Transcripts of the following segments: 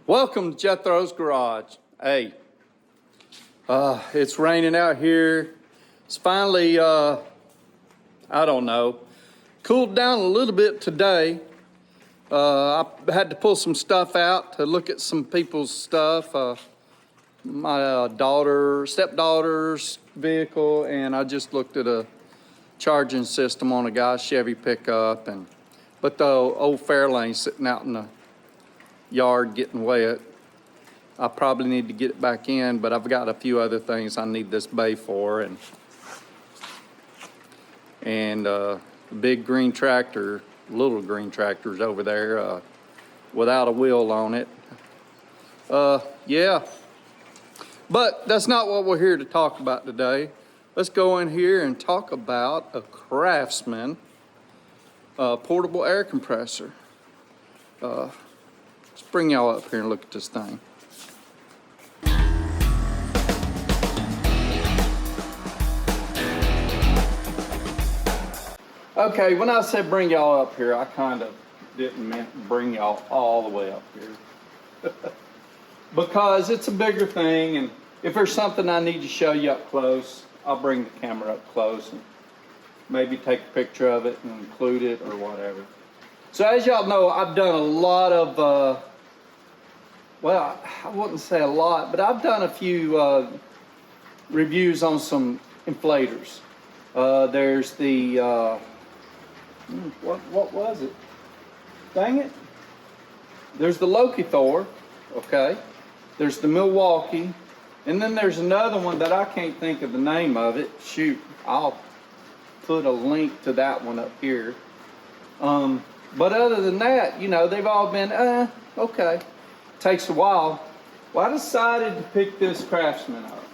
Welcome to Jethro's Garage. Hey, it's raining out here. It's finally, I don't know, cooled down a little bit today. I had to pull some stuff out to look at some people's stuff. My stepdaughter's vehicle, and I just looked at a charging system on a guy's Chevy pickup, but the old Fairlane's sitting out in the yard getting wet. I probably need to get it back in, but I've got a few other things I need this bay for, and the big green tractor, little green tractor's over there without a wheel on it. Yeah, but that's not what we're here to talk about today. Let's go in here and talk about a Craftsman portable air compressor. Let's bring y'all up here and look at this thing. Okay, when I said bring y'all up here, I kind of didn't mean bring y'all all the way up here. Because it's a bigger thing, and if there's something I need to show you up close, I'll bring the camera up close and maybe take a picture of it and include it or whatever. So as y'all know, I've done a lot of, well, I wouldn't say a lot, but I've done a few reviews on some inflators. There's the, what was it? Dang it. There's the Loki Thor, okay? There's the Milwaukee, and then there's another one that I can't think of the name of it. Shoot, I'll put a link to that one up here. But other than that, you know, they've all been, okay. Takes a while. Well, I decided to pick this Craftsman up.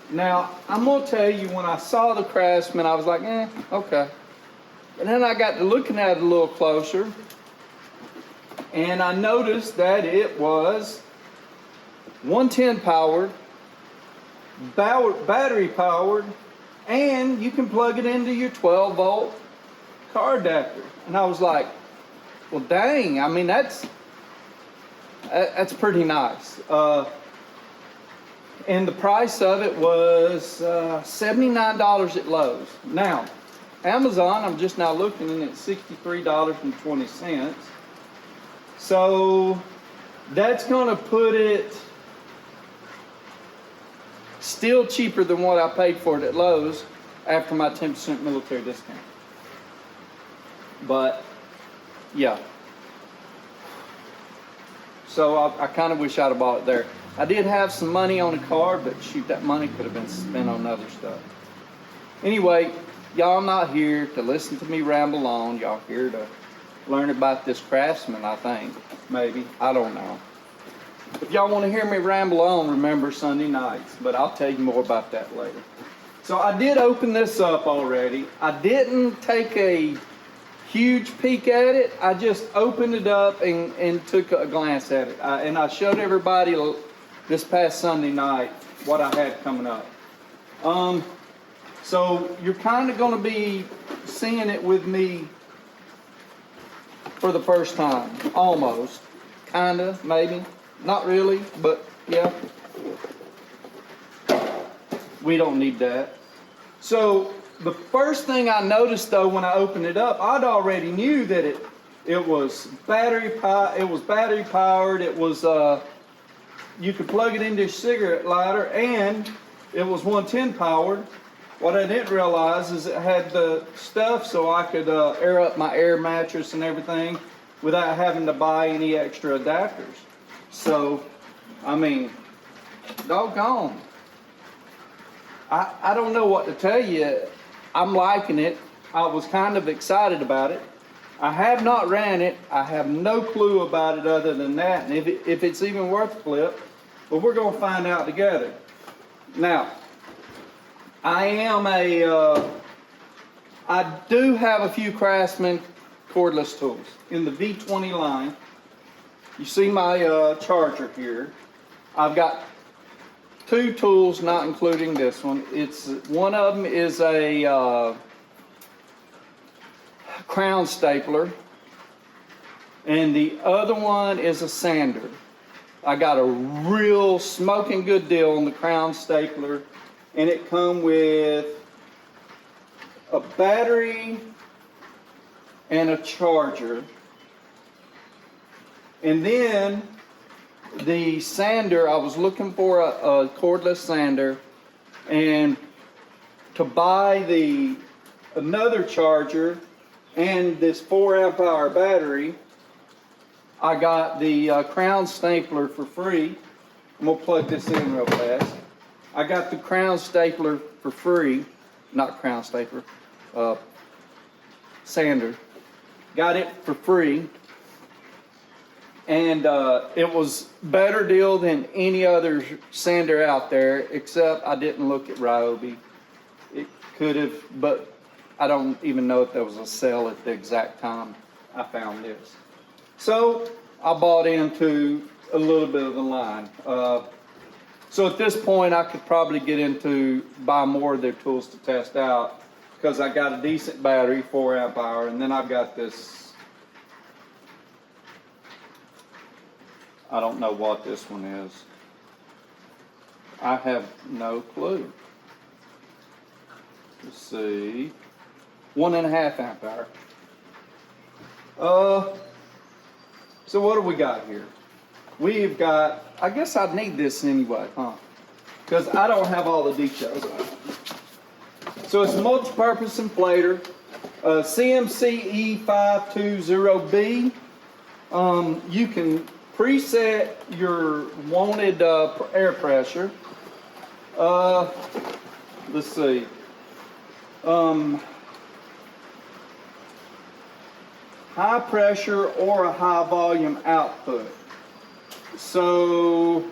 Now, I'm gonna tell you, when I saw the Craftsman, I was like, okay. And then I got to looking at it a little closer, and I noticed that it was 110 powered, battery powered, and you can plug it into your 12 volt car adapter. And I was like, well, dang, I mean, that's pretty nice. And the price of it was $79 at Lowe's. Now, Amazon, I'm just now looking, and it's $63.20. So that's gonna put it still cheaper than what I paid for it at Lowe's after my 10% military discount. But yeah. So I kind of wish I'd have bought it there. I did have some money on a card, but shoot, that money could have been spent on other stuff. Anyway, y'all not here to listen to me ramble on. Y'all here to learn about this Craftsman, I think. Maybe. I don't know. If y'all want to hear me ramble on, remember Sunday nights. But I'll tell you more about that later. So I did open this up already. I didn't take a huge peek at it. I just opened it up and took a glance at it. And I showed everybody this past Sunday night what I had coming up. So you're kind of going to be seeing it with me for the first time. Almost. Kind of, maybe. Not really, but yeah. We don't need that. So the first thing I noticed, though, when I opened it up, I'd already knew that it was battery powered. It was you could plug it into a cigarette lighter, and it was 110 powered. What I didn't realize is it had the stuff so I could air up my air mattress and everything without having to buy any extra adapters. So, I mean, doggone. I don't know what to tell you. I'm liking it. I was kind of excited about it. I have not ran it. I have no clue about it other than that, and if it's even worth a flip, but we're going to find out together. Now, I do have a few Craftsman cordless tools in the V20 line. You see my charger here. I've got two tools, not including this one. One of them is a crown stapler, and the other one is a sander. I got a real smoking good deal on the crown stapler, and it come with a battery and a charger. And then the sander, I was looking for a cordless sander, and to buy another charger and this 4-amp-hour battery, I got the crown stapler for free. I'm gonna plug this in real fast. I got the crown stapler for free, not crown stapler, sander. Got it for free, and it was better deal than any other sander out there, except I didn't look at Ryobi. It could have, but I don't even know if there was a sale at the exact time I found this. So I bought into a little bit of the line. So at this point, I could probably get into buy more of their tools to test out, because I got a decent battery, 4-amp-hour, and then I've got this, I don't know what this one is. I have no clue. Let's see, 1.5-amp-hour. So what do we got here? We've got, I guess I'd need this anyway, huh? Because I don't have all the details on it. So it's a multi-purpose inflator, CMC E520B. You can preset your wanted air pressure. Let's see. High pressure or a high volume output. So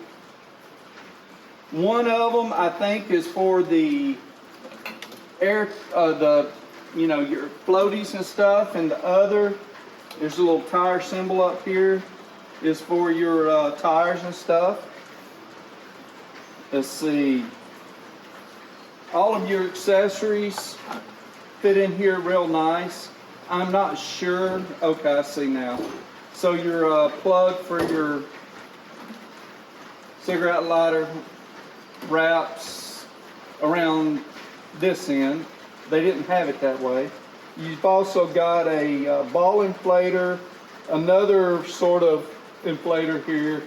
one of them I think is for the air, your floaties and stuff, and the other, there's a little tire symbol up here, is for your tires and stuff. Let's see. All of your accessories fit in here real nice. I'm not sure. Okay, I see now. So your plug for your cigarette lighter wraps around this end. They didn't have it that way. You've also got a ball inflator, another sort of inflator here,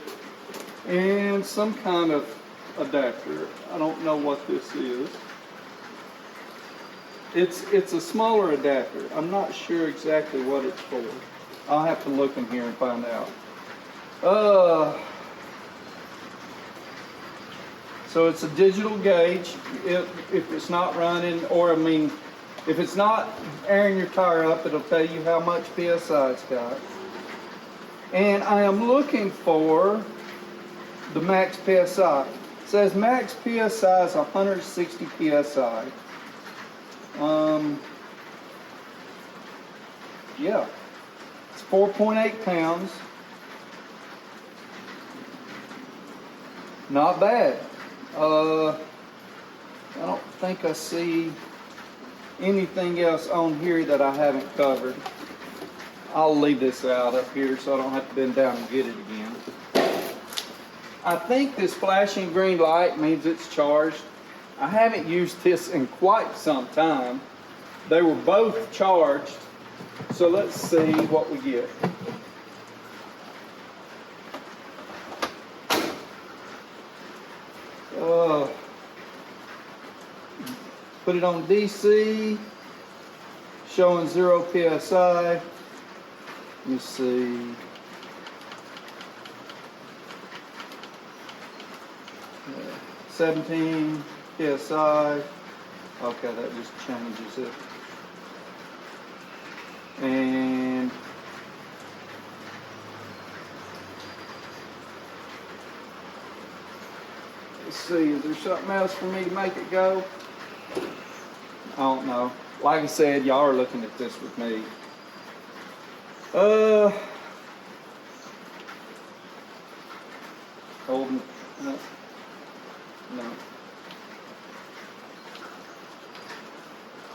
and some kind of adapter. I don't know what this is. It's a smaller adapter. I'm not sure exactly what it's for. I'll have to look in here and find out. So it's a digital gauge. If it's not running, or if it's not airing your tire up, it'll tell you how much PSI it's got. And I am looking for the max PSI. It says max PSI is 160 PSI. Yeah, it's 4.8 pounds. Not bad. I don't think I see anything else on here that I haven't covered. I'll leave this out up here so I don't have to bend down and get it again. I think this flashing green light means it's charged. I haven't used this in quite some time. They were both charged. So let's see what we get. Put it on DC, showing 0 PSI. Let me see. Yeah, 17 PSI. Okay, that just changes it. And let's see, is there something else for me to make it go? I don't know. Like I said, y'all are looking at this with me. Holding. No. No.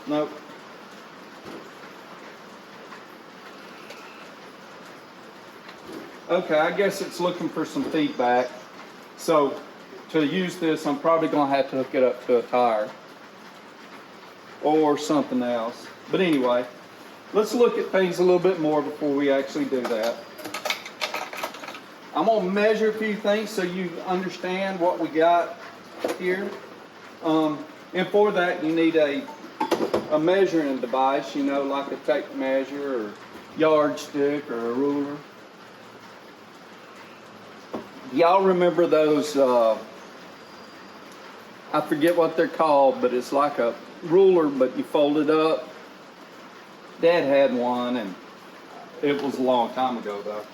Nope. Okay, I guess it's looking for some feedback. So to use this, I'm probably gonna have to hook it up to a tire or something else. But anyway, let's look at things a little bit more before we actually do that. I'm gonna measure a few things so you understand what we got here. And for that, you need a measuring device, you know, like a tape measure or yardstick or a ruler. Y'all remember those, I forget what they're called, but it's like a ruler, but you fold it up. Dad had one, and it was a long time ago, though.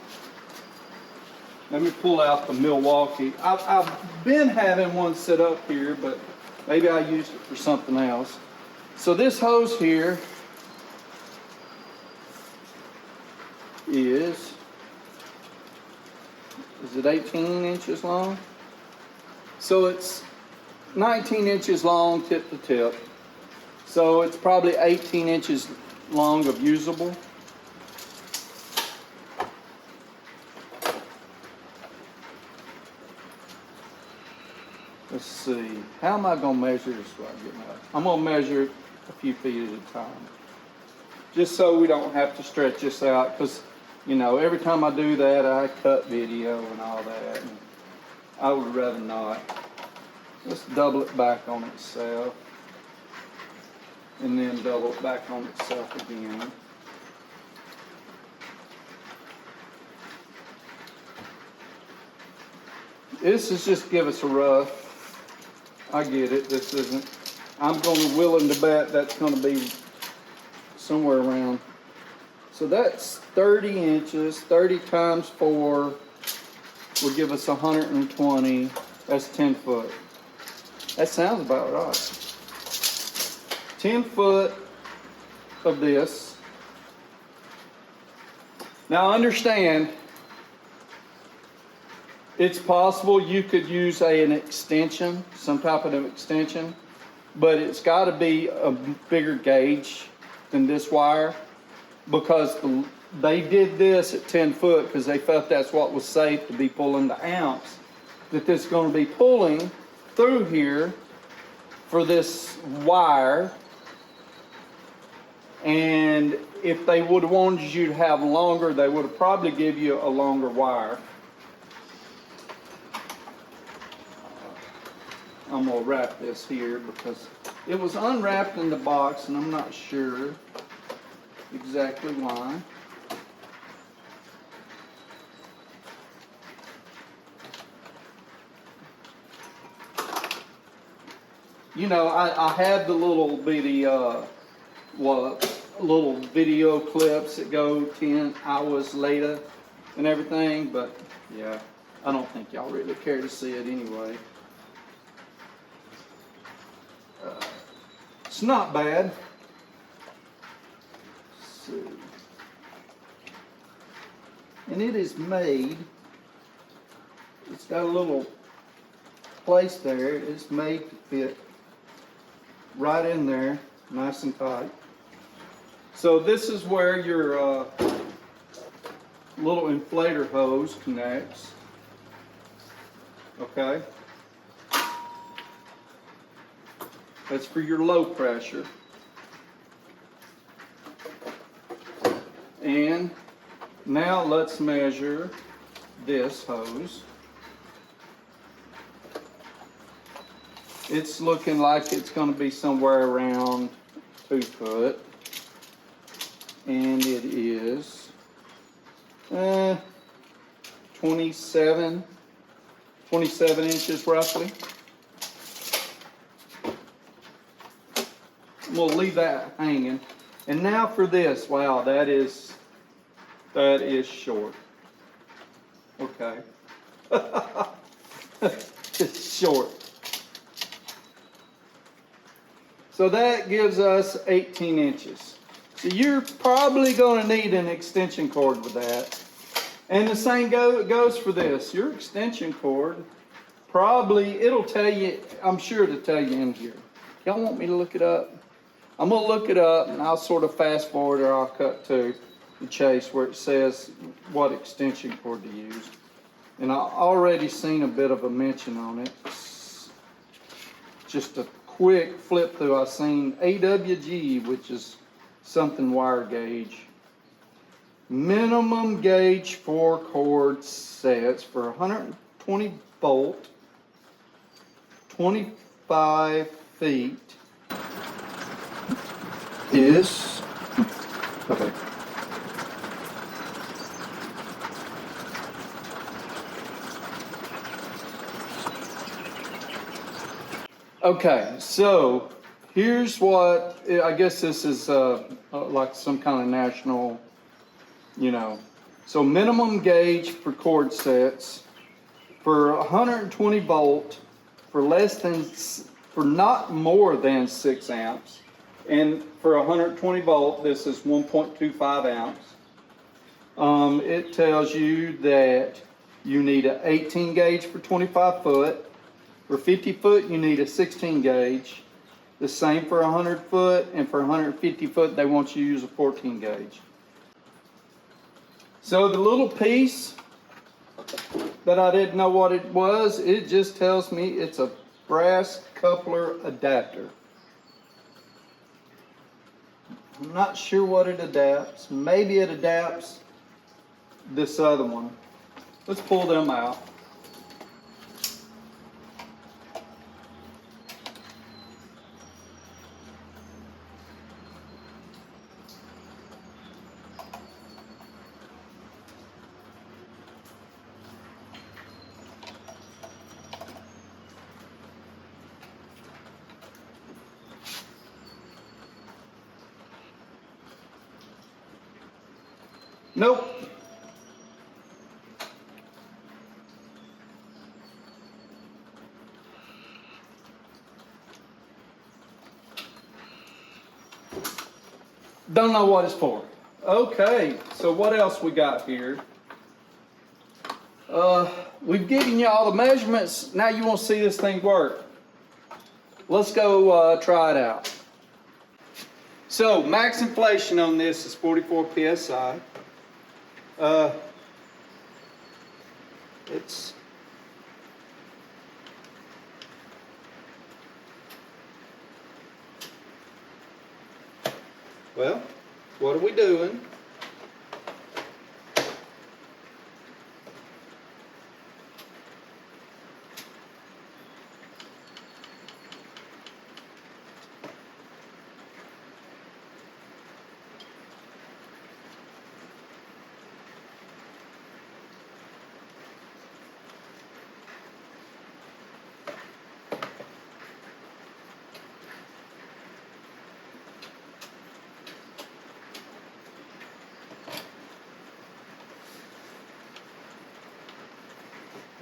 Let me pull out the Milwaukee. I've been having one set up here, but maybe I used it for something else. So this hose here is it 18 inches long? So it's 19 inches long tip to tip. So it's probably 18 inches long of usable. Let's see, how am I gonna measure this while I get my, I'm gonna measure it a few feet at a time. Just so we don't have to stretch this out, because you know, every time I do that, I cut video and all that, and I would rather not. Let's double it back on itself, and then double it back on itself again. This is just give us a rough. I get it, this isn't, I'm willing to bet that's gonna be somewhere around. So that's 30 inches, 30 times 4 will give us 120, that's 10 foot. That sounds about right. 10 foot of this. Now understand, it's possible you could use an extension, some type of an extension, but it's got to be a bigger gauge than this wire, because they did this at 10 foot because they felt that's what was safe to be pulling the amps that this is going to be pulling through here for this wire. And if they would have wanted you to have longer, they would have probably give you a longer wire. I'm gonna wrap this here because it was unwrapped in the box and I'm not sure exactly why. You know, I had the little bitty, little video clips that go 10 hours later and everything, but yeah, I don't think y'all really care to see it anyway. It's not bad. Let's see. And it is made, it's got a little place there. It's made to fit right in there, nice and tight. So this is where your little inflator hose connects. Okay. That's for your low pressure. And now let's measure this hose. It's looking like it's going to be somewhere around 2 foot. And it is 27 inches roughly. We'll leave that hanging. And now for this. Wow, that is short. Okay. It's short. So that gives us 18 inches. So you're probably going to need an extension cord with that. And the same goes for this. Your extension cord, probably, it'll tell you, I'm sure it'll tell you in here. Y'all want me to look it up? I'm going to look it up, and I'll sort of fast forward or I'll cut to. the chase where it says what extension cord to use. And I already seen a bit of a mention on it. Just a quick flip through, I seen AWG, which is something wire gauge. Minimum gauge 4 cord sets for 120 volt, 25 feet is, okay. Okay, so here's what, I guess this is like some kind of national, you know. So minimum gauge for cord sets for 120 volt for for not more than 6 amps. And for 120 volt, this is 1.25 amps. It tells you that you need an 18 gauge for 25 foot. For 50 foot, you need a 16 gauge. The same for 100 foot, and for 150 foot, they want you to use a 14 gauge. So the little piece that I didn't know what it was, it just tells me it's a brass coupler adapter. I'm not sure what it adapts. Maybe it adapts this other one. Let's pull them out. Nope. Don't know what it's for. Okay, so what else we got here? We've given you all the measurements. Now you want to see this thing work. Let's go try it out. So max inflation on this is 44 psi. It's well, what are we doing?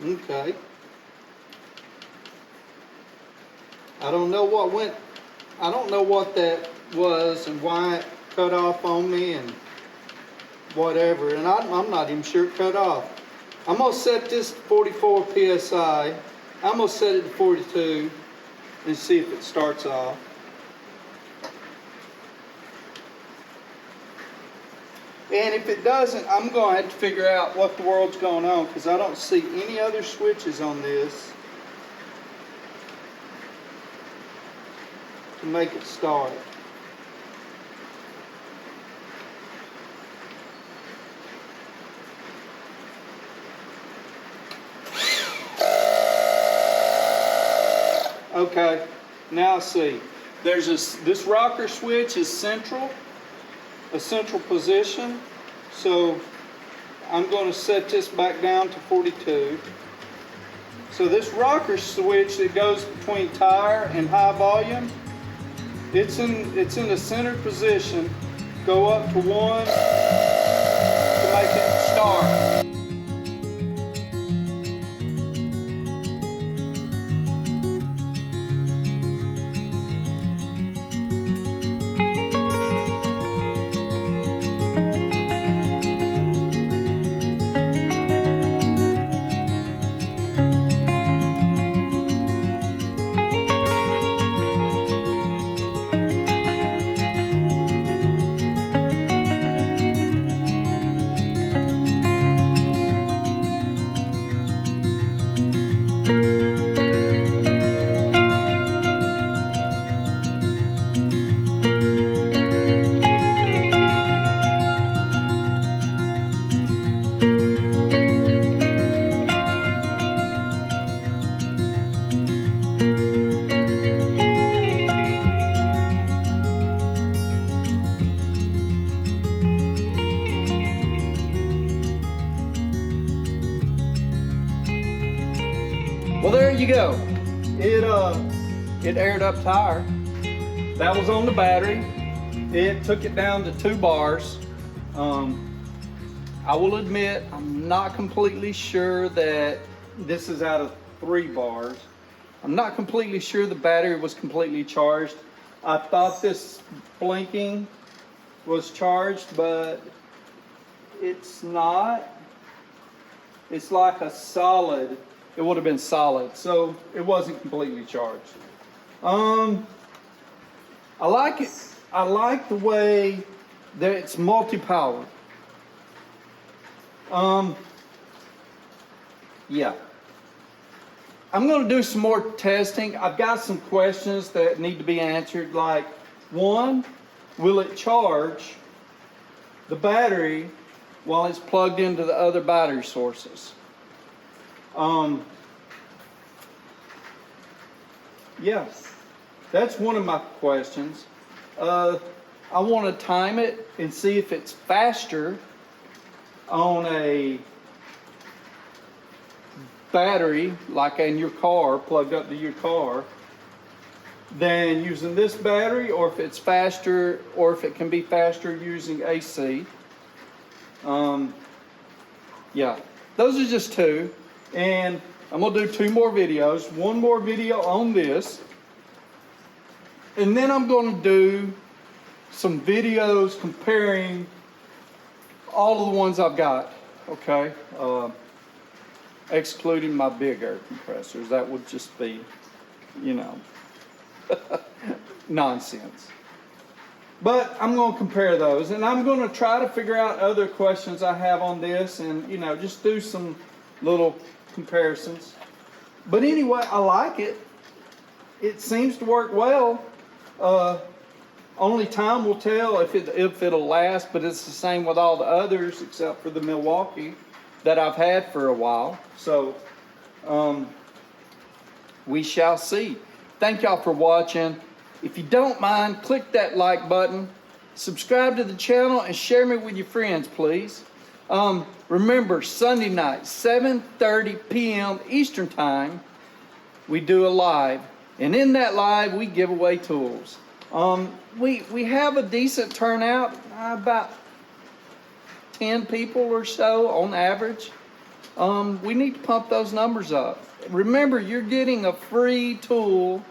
Okay. I don't know what that was and why it cut off on me and whatever. And I'm not even sure it cut off. I'm going to set this to 44 psi. I'm going to set it to 42 and see if it starts off. And if it doesn't, I'm going to have to figure out what the world's going on because I don't see any other switches on this to make it start. Okay, now see. There's this rocker switch is central. A central position, so I'm going to set this back down to 42. So this rocker switch that goes between tire and high volume, it's in the center position. Go up to 1 to make it start. Well, there you go. It aired up tire. That was on the battery. It took it down to 2 bars. I will admit, I'm not completely sure that this is out of 3 bars. I'm not completely sure the battery was completely charged. I thought this blinking was charged, but it's not. It's like a solid. It would have been solid, so it wasn't completely charged. I like it. I like the way that it's multi-powered. Yeah. I'm going to do some more testing. I've got some questions that need to be answered. Like, one, will it charge the battery while it's plugged into the other battery sources? Yeah, that's one of my questions. I want to time it and see if it's faster on a battery, like in your car, plugged up to your car, than using this battery, or if it's faster, or if it can be faster using AC. Yeah, those are just 2. And I'm going to do 2 more videos. 1 more video on this. And then I'm going to do some videos comparing all of the ones I've got. Okay? Excluding my big air compressors. That would just be, you know, nonsense. But I'm going to compare those. And I'm going to try to figure out other questions I have on this. And, you know, just do some little comparisons. But anyway, I like it. It seems to work well. Only time will tell if it'll last, but it's the same with all the others except for the Milwaukee that I've had for a while. So we shall see. Thank y'all for watching. If you don't mind, click that like button, subscribe to the channel, and share me with your friends, please. Remember, Sunday night, 7:30 p.m. Eastern Time, we do a live. And in that live, we give away tools. We have a decent turnout, about 10 people or so on average. We need to pump those numbers up. Remember, you're getting a free tool,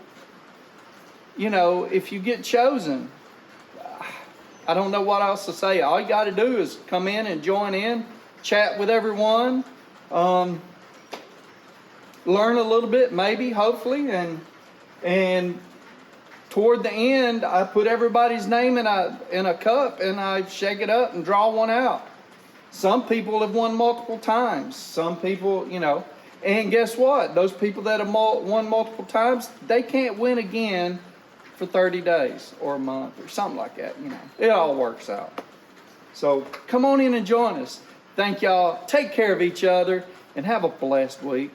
you know, if you get chosen. I don't know what else to say. All you got to do is come in and join in, chat with everyone, learn a little bit, maybe, hopefully, and toward the end, I put everybody's name in a cup and I shake it up and draw one out. Some people have won multiple times. Some people, you know, and guess what? Those people that have won multiple times, they can't win again for 30 days or a month or something like that, you know. It all works out. So come on in and join us. Thank y'all. Take care of each other and have a blessed week.